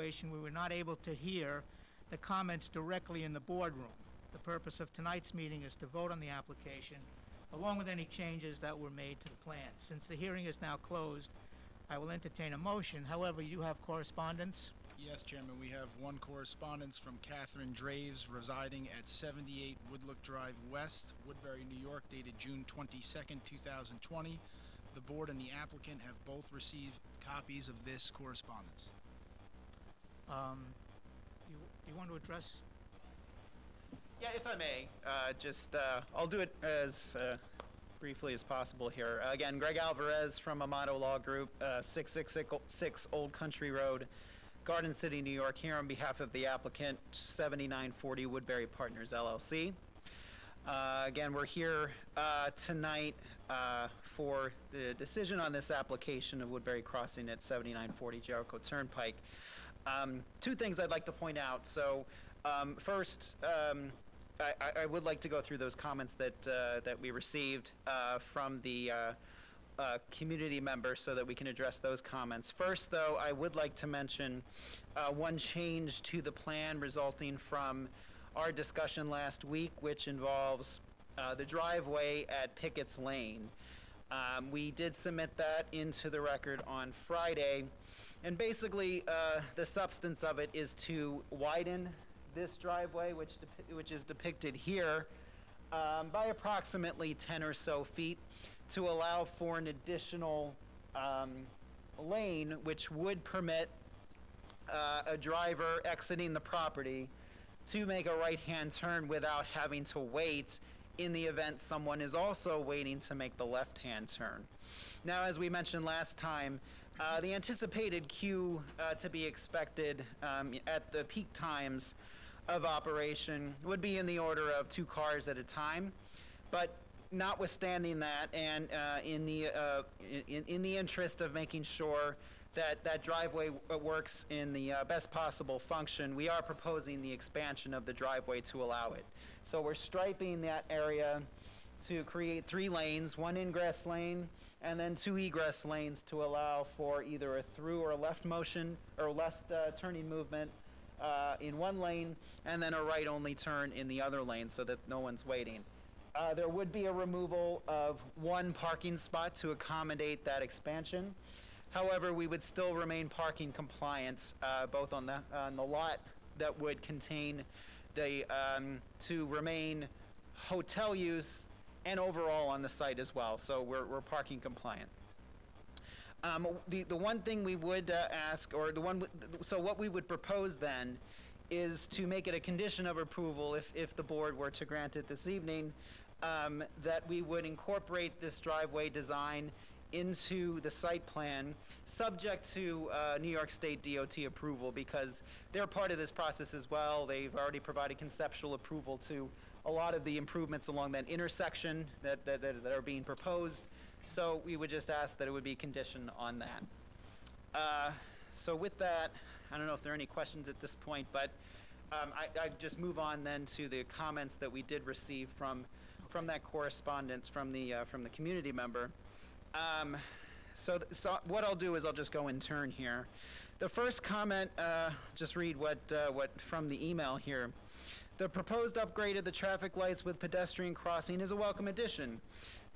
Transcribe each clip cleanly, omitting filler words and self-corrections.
situation we were not able to hear the comments directly in the boardroom. The purpose of tonight's meeting is to vote on the application, along with any changes that were made to the plan. Since the hearing is now closed, I will entertain a motion. However, you have correspondence. Yes, Chairman, we have one correspondence from Catherine Draves, residing at 78 Woodlook Drive West, Woodbury, New York, dated June 22nd, 2020. The board and the applicant have both received copies of this correspondence. You want to address? Yeah, if I may, I'll do it as briefly as possible here. Again, Greg Alvarez from Amato Law Group, 666 Old Country Road, Garden City, New York, here on behalf of the applicant, 7940 Woodbury Partners, LLC. Again, we're here tonight for the decision on this application of Woodbury Crossing at 7940 Jericho Turnpike. Two things I'd like to point out. So, first, I would like to go through those comments that we received from the community members so that we can address those comments. First, though, I would like to mention one change to the plan resulting from our discussion last week, which involves the driveway at Pickett's Lane. We did submit that into the record on Friday, and basically the substance of it is to widen this driveway, which is depicted here, by approximately 10 or so feet, to allow for an additional lane, which would permit a driver exiting the property to make a right-hand turn without having to wait in the event someone is also waiting to make the left-hand turn. Now, as we mentioned last time, the anticipated queue to be expected at the peak times of operation would be in the order of 2 cars at a time. But notwithstanding that, and in the interest of making sure that driveway works in the best possible function, we are proposing the expansion of the driveway to allow it. So we're striping that area to create 3 lanes, 1 ingress lane, and then 2 egress lanes to allow for either a through or a left motion or left turning movement in 1 lane, and then a right-only turn in the other lane so that no one's waiting. There would be a removal of 1 parking spot to accommodate that expansion. However, we would still remain parking compliant, both on the lot that would contain the to remain hotel use and overall on the site as well. So we're parking compliant. The one thing we would ask, or so what we would propose then, is to make it a condition of approval if the board were to grant it this evening, that we would incorporate this driveway design into the site plan, subject to New York State DOT approval, because they're part of this process as well. They've already provided conceptual approval to a lot of the improvements along that intersection that are being proposed. So we would just ask that it would be conditioned on that. So with that, I don't know if there are any questions at this point, but I just move on then to the comments that we did receive from that correspondence from the community member. So what I'll do is I'll just go in turn here. The first comment, just read what from the email here. The proposed upgrade of the traffic lights with pedestrian crossing is a welcome addition,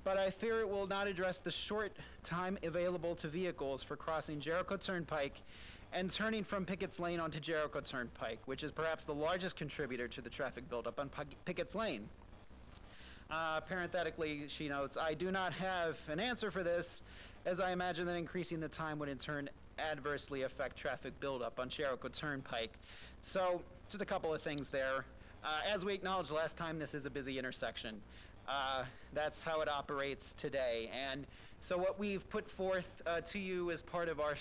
but I fear it will not address the short time available to vehicles for crossing Jericho Turnpike and turning from Pickett's Lane onto Jericho Turnpike, which is perhaps the largest contributor to the traffic buildup on Pickett's Lane. Parenthetically, she notes, I do not have an answer for this, as I imagine that increasing the time would in turn adversely affect traffic buildup on Jericho Turnpike. So, just a couple of things there. As we acknowledged last time, this is a busy intersection. That's how it operates today. And so what we've put forth to you as part of our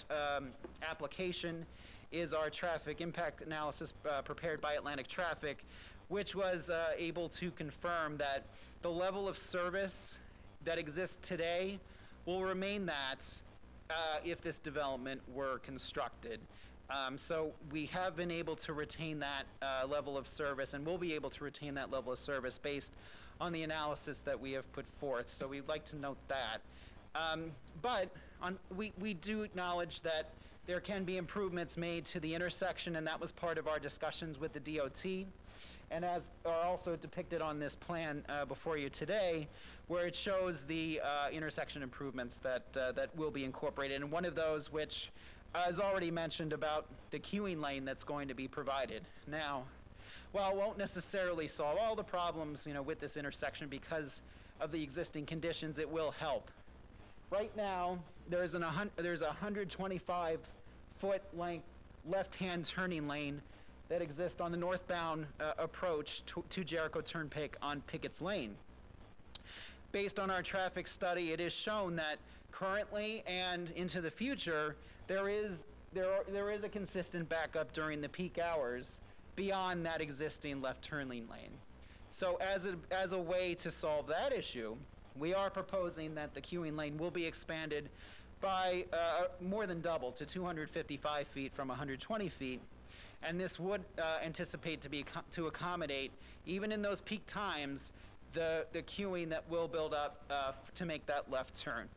application is our traffic impact analysis prepared by Atlantic Traffic, which was able to confirm that the level of service that exists today will remain that if this development were constructed. So we have been able to retain that level of service, and we'll be able to retain that level of service based on the analysis that we have put forth. So we'd like to note that. But we do acknowledge that there can be improvements made to the intersection, and that was part of our discussions with the DOT. And as are also depicted on this plan before you today, where it shows the intersection improvements that will be incorporated. And one of those, which is already mentioned about the queuing lane that's going to be provided. Now, while it won't necessarily solve all the problems, with this intersection because of the existing conditions, it will help. Right now, there's a 125-foot length left-hand turning lane that exists on the northbound approach to Jericho Turnpike on Pickett's Lane. Based on our traffic study, it is shown that currently and into the future, there is a consistent backup during the peak hours beyond that existing left turning lane. So as a way to solve that issue, we are proposing that the queuing lane will be expanded by more than double to 255 feet from 120 feet. And this would anticipate to accommodate, even in those peak times, the queuing that will build up to make that left turn.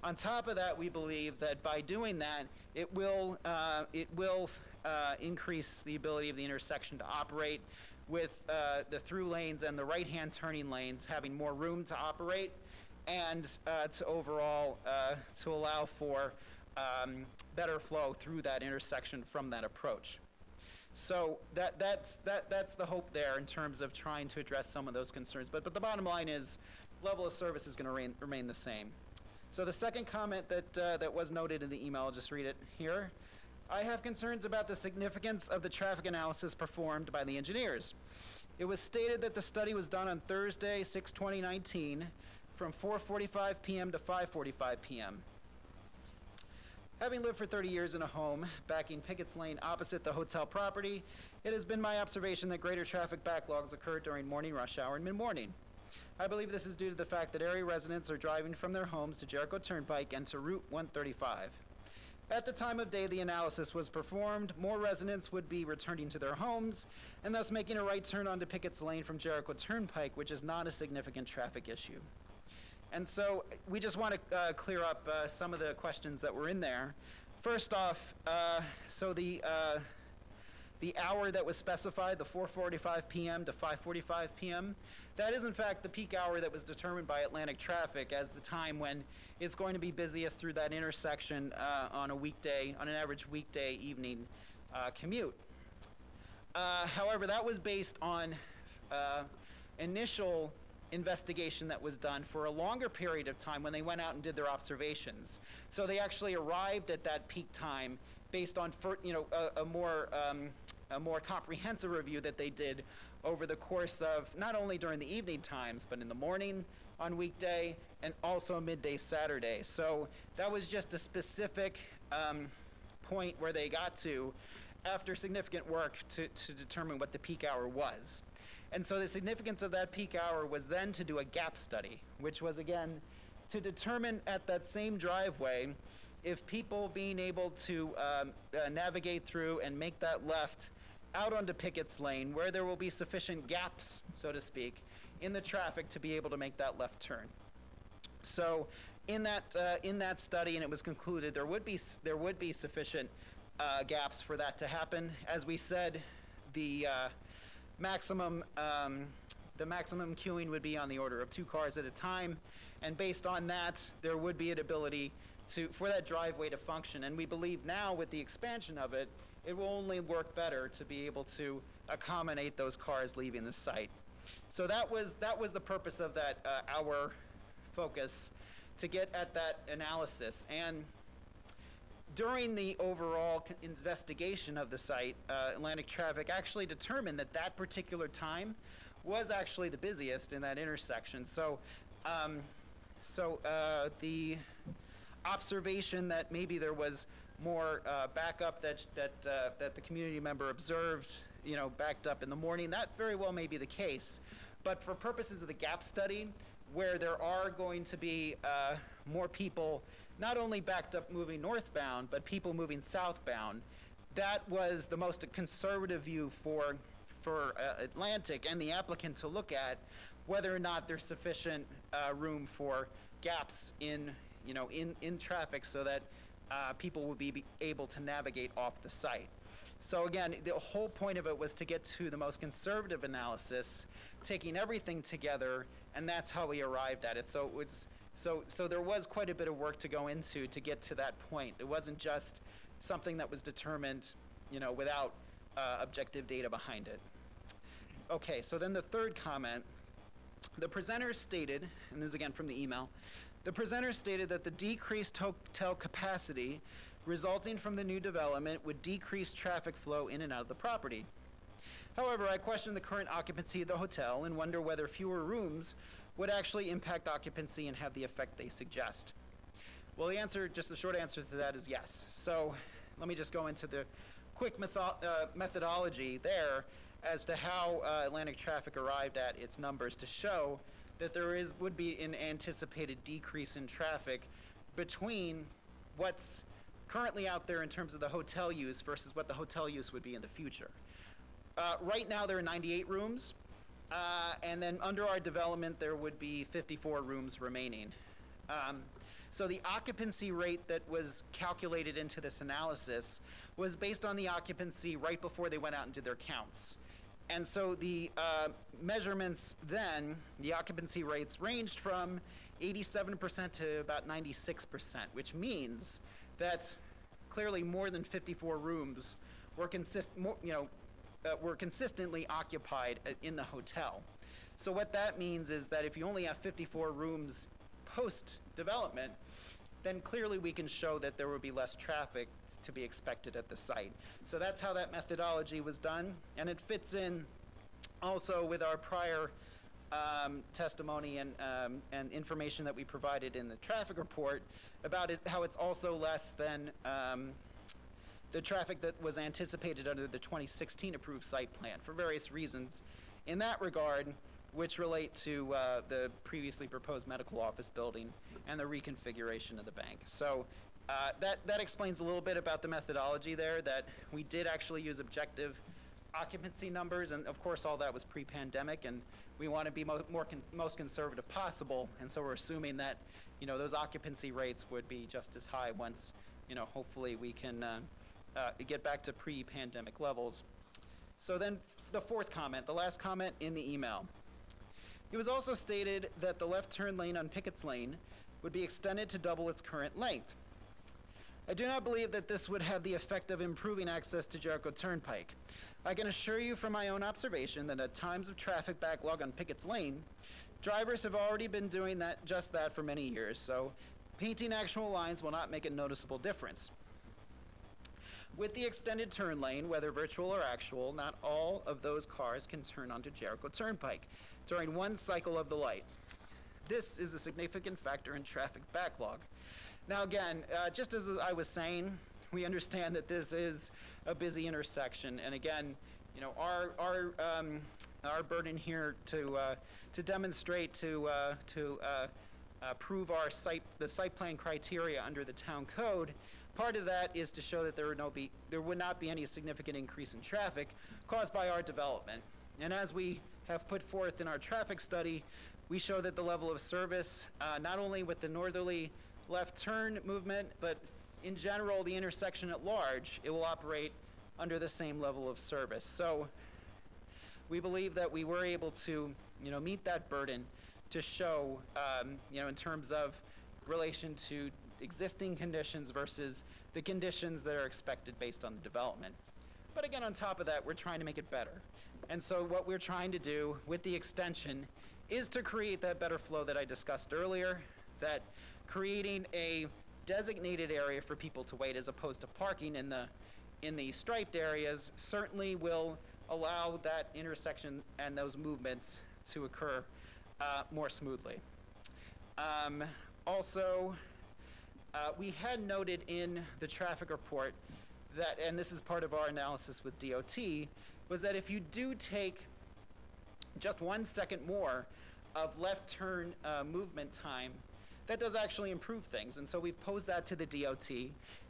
On top of that, we believe that by doing that, it will increase the ability of the intersection to operate, with the through lanes and the right-hand turning lanes having more room to operate, and to overall to allow for better flow through that intersection from that approach. So that's the hope there in terms of trying to address some of those concerns. But the bottom line is, level of service is going to remain the same. So the second comment that was noted in the email, I'll just read it here. I have concerns about the significance of the traffic analysis performed by the engineers. It was stated that the study was done on Thursday, 6/2019, from 4:45 p.m. to 5:45 p.m. Having lived for 30 years in a home backing Pickett's Lane opposite the hotel property, it has been my observation that greater traffic backlogs occur during morning rush hour and mid-morning. I believe this is due to the fact that area residents are driving from their homes to Jericho Turnpike and to Route 135. At the time of day the analysis was performed, more residents would be returning to their homes and thus making a right turn onto Pickett's Lane from Jericho Turnpike, which is not a significant traffic issue. And so we just want to clear up some of the questions that were in there. First off, so the hour that was specified, the 4:45 p.m. to 5:45 p.m., that is in fact the peak hour that was determined by Atlantic Traffic as the time when it's going to be busiest through that intersection on an average weekday evening commute. However, that was based on initial investigation that was done for a longer period of time when they went out and did their observations. So they actually arrived at that peak time based on a more comprehensive review that they did over the course of not only during the evening times, but in the morning on weekday and also midday Saturday. So that was just a specific point where they got to after significant work to determine what the peak hour was. And so the significance of that peak hour was then to do a gap study, which was again to determine at that same driveway if people being able to navigate through and make that left out onto Pickett's Lane, where there will be sufficient gaps, so to speak, in the traffic to be able to make that left turn. So in that study, and it was concluded there would be sufficient gaps for that to happen. As we said, the maximum queuing would be on the order of 2 cars at a time, and based on that, there would be an ability for that driveway to function. And we believe now with the expansion of it, it will only work better to be able to accommodate those cars leaving the site. So that was the purpose of that hour focus, to get at that analysis. And during the overall investigation of the site, Atlantic Traffic actually determined that that particular time was actually the busiest in that intersection. So, the observation that maybe there was more backup that the community member observed, backed up in the morning, that very well may be the case. But for purposes of the gap study, where there are going to be more people not only backed up moving northbound, but people moving southbound, that was the most conservative view for Atlantic and the applicant to look at whether or not there's sufficient room for gaps in traffic, so that people would be able to navigate off the site. So again, the whole point of it was to get to the most conservative analysis, taking everything together, and that's how we arrived at it. So it was, so there was quite a bit of work to go into to get to that point. It wasn't just something that was determined, without objective data behind it. Okay, so then the third comment, the presenter stated, and this is again from the email, the presenter stated that the decreased hotel capacity resulting from the new development would decrease traffic flow in and out of the property. However, I question the current occupancy of the hotel and wonder whether fewer rooms would actually impact occupancy and have the effect they suggest. Well, the short answer to that is yes. So let me just go into the quick methodology there as to how Atlantic Traffic arrived at its numbers to show that there would be an anticipated decrease in traffic between what's currently out there in terms of the hotel use versus what the hotel use would be in the future. Right now there are 98 rooms, and then under our development there would be 54 rooms remaining. So the occupancy rate that was calculated into this analysis was based on the occupancy right before they went out and did their counts. And so the measurements then, the occupancy rates ranged from 87% to about 96%, which means that clearly more than 54 rooms were consistently occupied in the hotel. So what that means is that if you only have 54 rooms post-development, then clearly we can show that there will be less traffic to be expected at the site. So that's how that methodology was done, and it fits in also with our prior testimony and information that we provided in the traffic report about how it's also less than the traffic that was anticipated under the 2016 approved site plan for various reasons in that regard, which relate to the previously proposed medical office building and the reconfiguration of the bank. So that explains a little bit about the methodology there, that we did actually use objective occupancy numbers, and of course all that was pre-pandemic, and we want to be most conservative possible, and so we're assuming that those occupancy rates would be just as high once hopefully we can get back to pre-pandemic levels. So then the fourth comment, the last comment in the email. It was also stated that the left turn lane on Pickett's Lane would be extended to double its current length. I do not believe that this would have the effect of improving access to Jericho Turnpike. I can assure you from my own observation that at times of traffic backlog on Pickett's Lane, drivers have already been doing just that for many years, so painting actual lines will not make a noticeable difference. With the extended turn lane, whether virtual or actual, not all of those cars can turn onto Jericho Turnpike during one cycle of the light. This is a significant factor in traffic backlog. Now again, just as I was saying, we understand that this is a busy intersection, and again, our burden here to demonstrate to prove the site plan criteria under the town code. Part of that is to show that there would not be any significant increase in traffic caused by our development. And as we have put forth in our traffic study, we show that the level of service, not only with the northerly left turn movement, but in general, the intersection at large, it will operate under the same level of service. So we believe that we were able to, meet that burden to show, in terms of relation to existing conditions versus the conditions that are expected based on the development. But again, on top of that, we're trying to make it better. And so what we're trying to do with the extension is to create that better flow that I discussed earlier, that creating a designated area for people to wait as opposed to parking in the striped areas certainly will allow that intersection and those movements to occur more smoothly. Also, we had noted in the traffic report that, and this is part of our analysis with DOT, was that if you do take just 1 second more of left turn movement time, that does actually improve things. And so we've posed that to the DOT,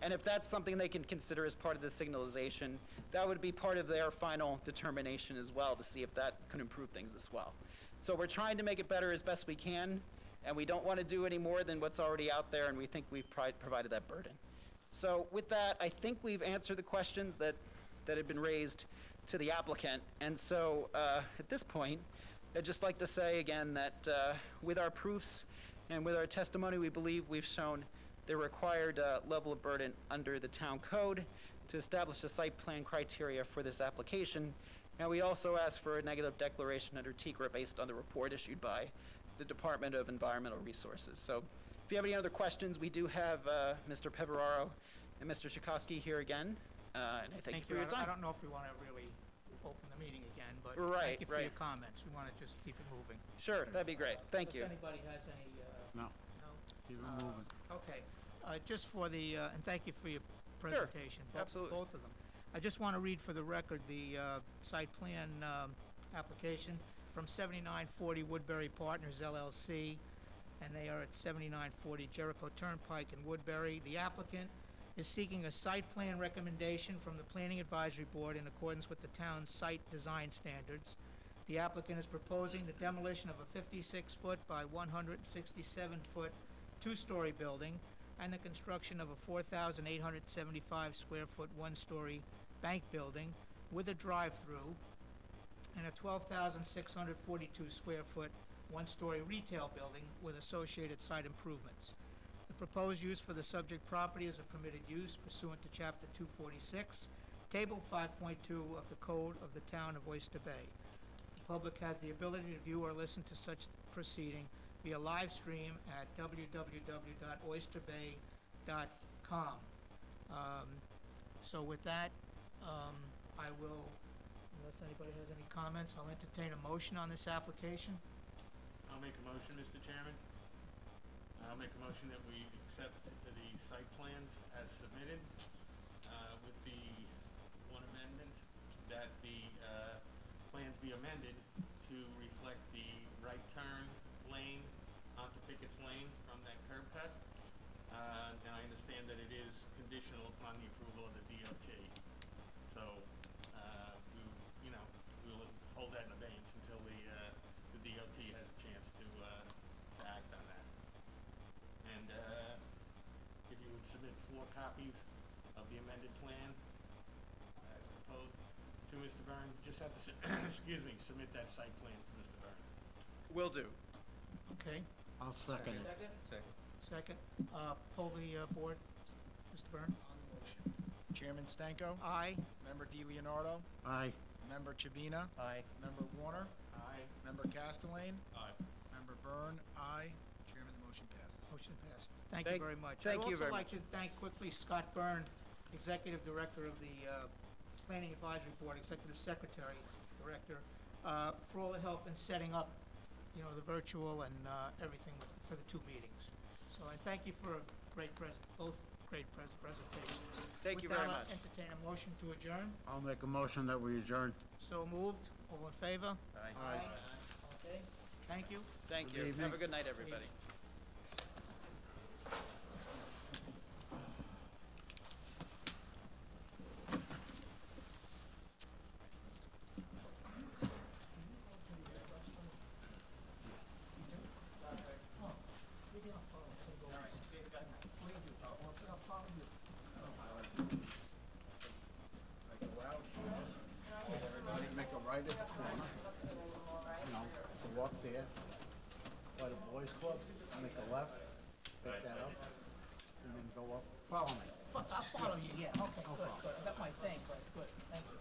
and if that's something they can consider as part of the signalization, that would be part of their final determination as well, to see if that could improve things as well. So we're trying to make it better as best we can, and we don't want to do any more than what's already out there, and we think we've provided that burden. So with that, I think we've answered the questions that had been raised to the applicant. And so at this point, I'd just like to say again that with our proofs and with our testimony, we believe we've shown the required level of burden under the town code to establish the site plan criteria for this application. And we also ask for a negative declaration under TECRA based on the report issued by the Department of Environmental Resources. So if you have any other questions, we do have Mr. Peveraro and Mr. Chakosky here again. And I thank you for your I time. don't know if we want to really open the meeting again, but Right, thank you for right. your comments. We want to just keep it moving. Sure, that'd be great. Thank you. Unless anybody has any, No, no? keep it moving. Okay, just for the, and thank you for your presentation. absolutely. Both of them. I just want to read for the record the site plan application from 7940 Woodbury Partners LLC, and they are at 7940 Jericho Turnpike in Woodbury. The applicant is seeking a site plan recommendation from the Planning Advisory Board in accordance with the town's site design standards. The applicant is proposing the demolition of a 56-foot by 167-foot two-story building and the construction of a 4,875 square foot one-story bank building with a drive-through and a 12,642 square foot one-story retail building with associated site improvements. The proposed use for the subject property is a permitted use pursuant to Chapter 246, Table 5.2 of the Code of the Town of Oyster Bay. The public has the ability to view or listen to such proceeding via live stream at www.oysterbay.com. So with that, I will, unless anybody has any comments, I'll entertain a motion on this application. I'll make a motion, Mr. Chairman. I'll make a motion that we accept the site plans as submitted, with the one amendment, that the plans be amended to reflect the right turn lane onto Pickett's Lane from that curb cut. And I understand that it is conditional upon the approval of the DOT. So, we'll hold that in abeyance until the DOT has a chance to act on that. And if you would submit 4 copies of the amended plan as proposed to Mr. Byrne, just have to, submit that site plan to Mr. Byrne. Will do. Okay? I'll second it. Second. Poll the board. Mr. Byrne? On the motion, Chairman Stanko, Aye. Member DiLeonardo, Aye. Member Chabina, Aye. Member Warner, Aye. Member Castellane, Aye. Member Byrne, aye. Chairman, the motion passes. Motion passed. Thank you very much. thank you very I'd also like to thank quickly Scott Byrne, Executive Director of the Planning Advisory Board, Executive Secretary, Director, for all the help in setting up, the virtual and everything for the 2 meetings. So I thank you for both great presentations. Thank you very With that, much. I'll entertain a motion to adjourn. I'll make a motion that we adjourn. So moved. All in favor? Aye. Okay. Thank you. Thank Good you. evening. Have a good night, everybody. Make a right at the corner, walk there, by the boys club, make a left, pick that up, and then go up. Follow me. I'll follow you, yeah. Okay, good. I got my thing, good, thank you.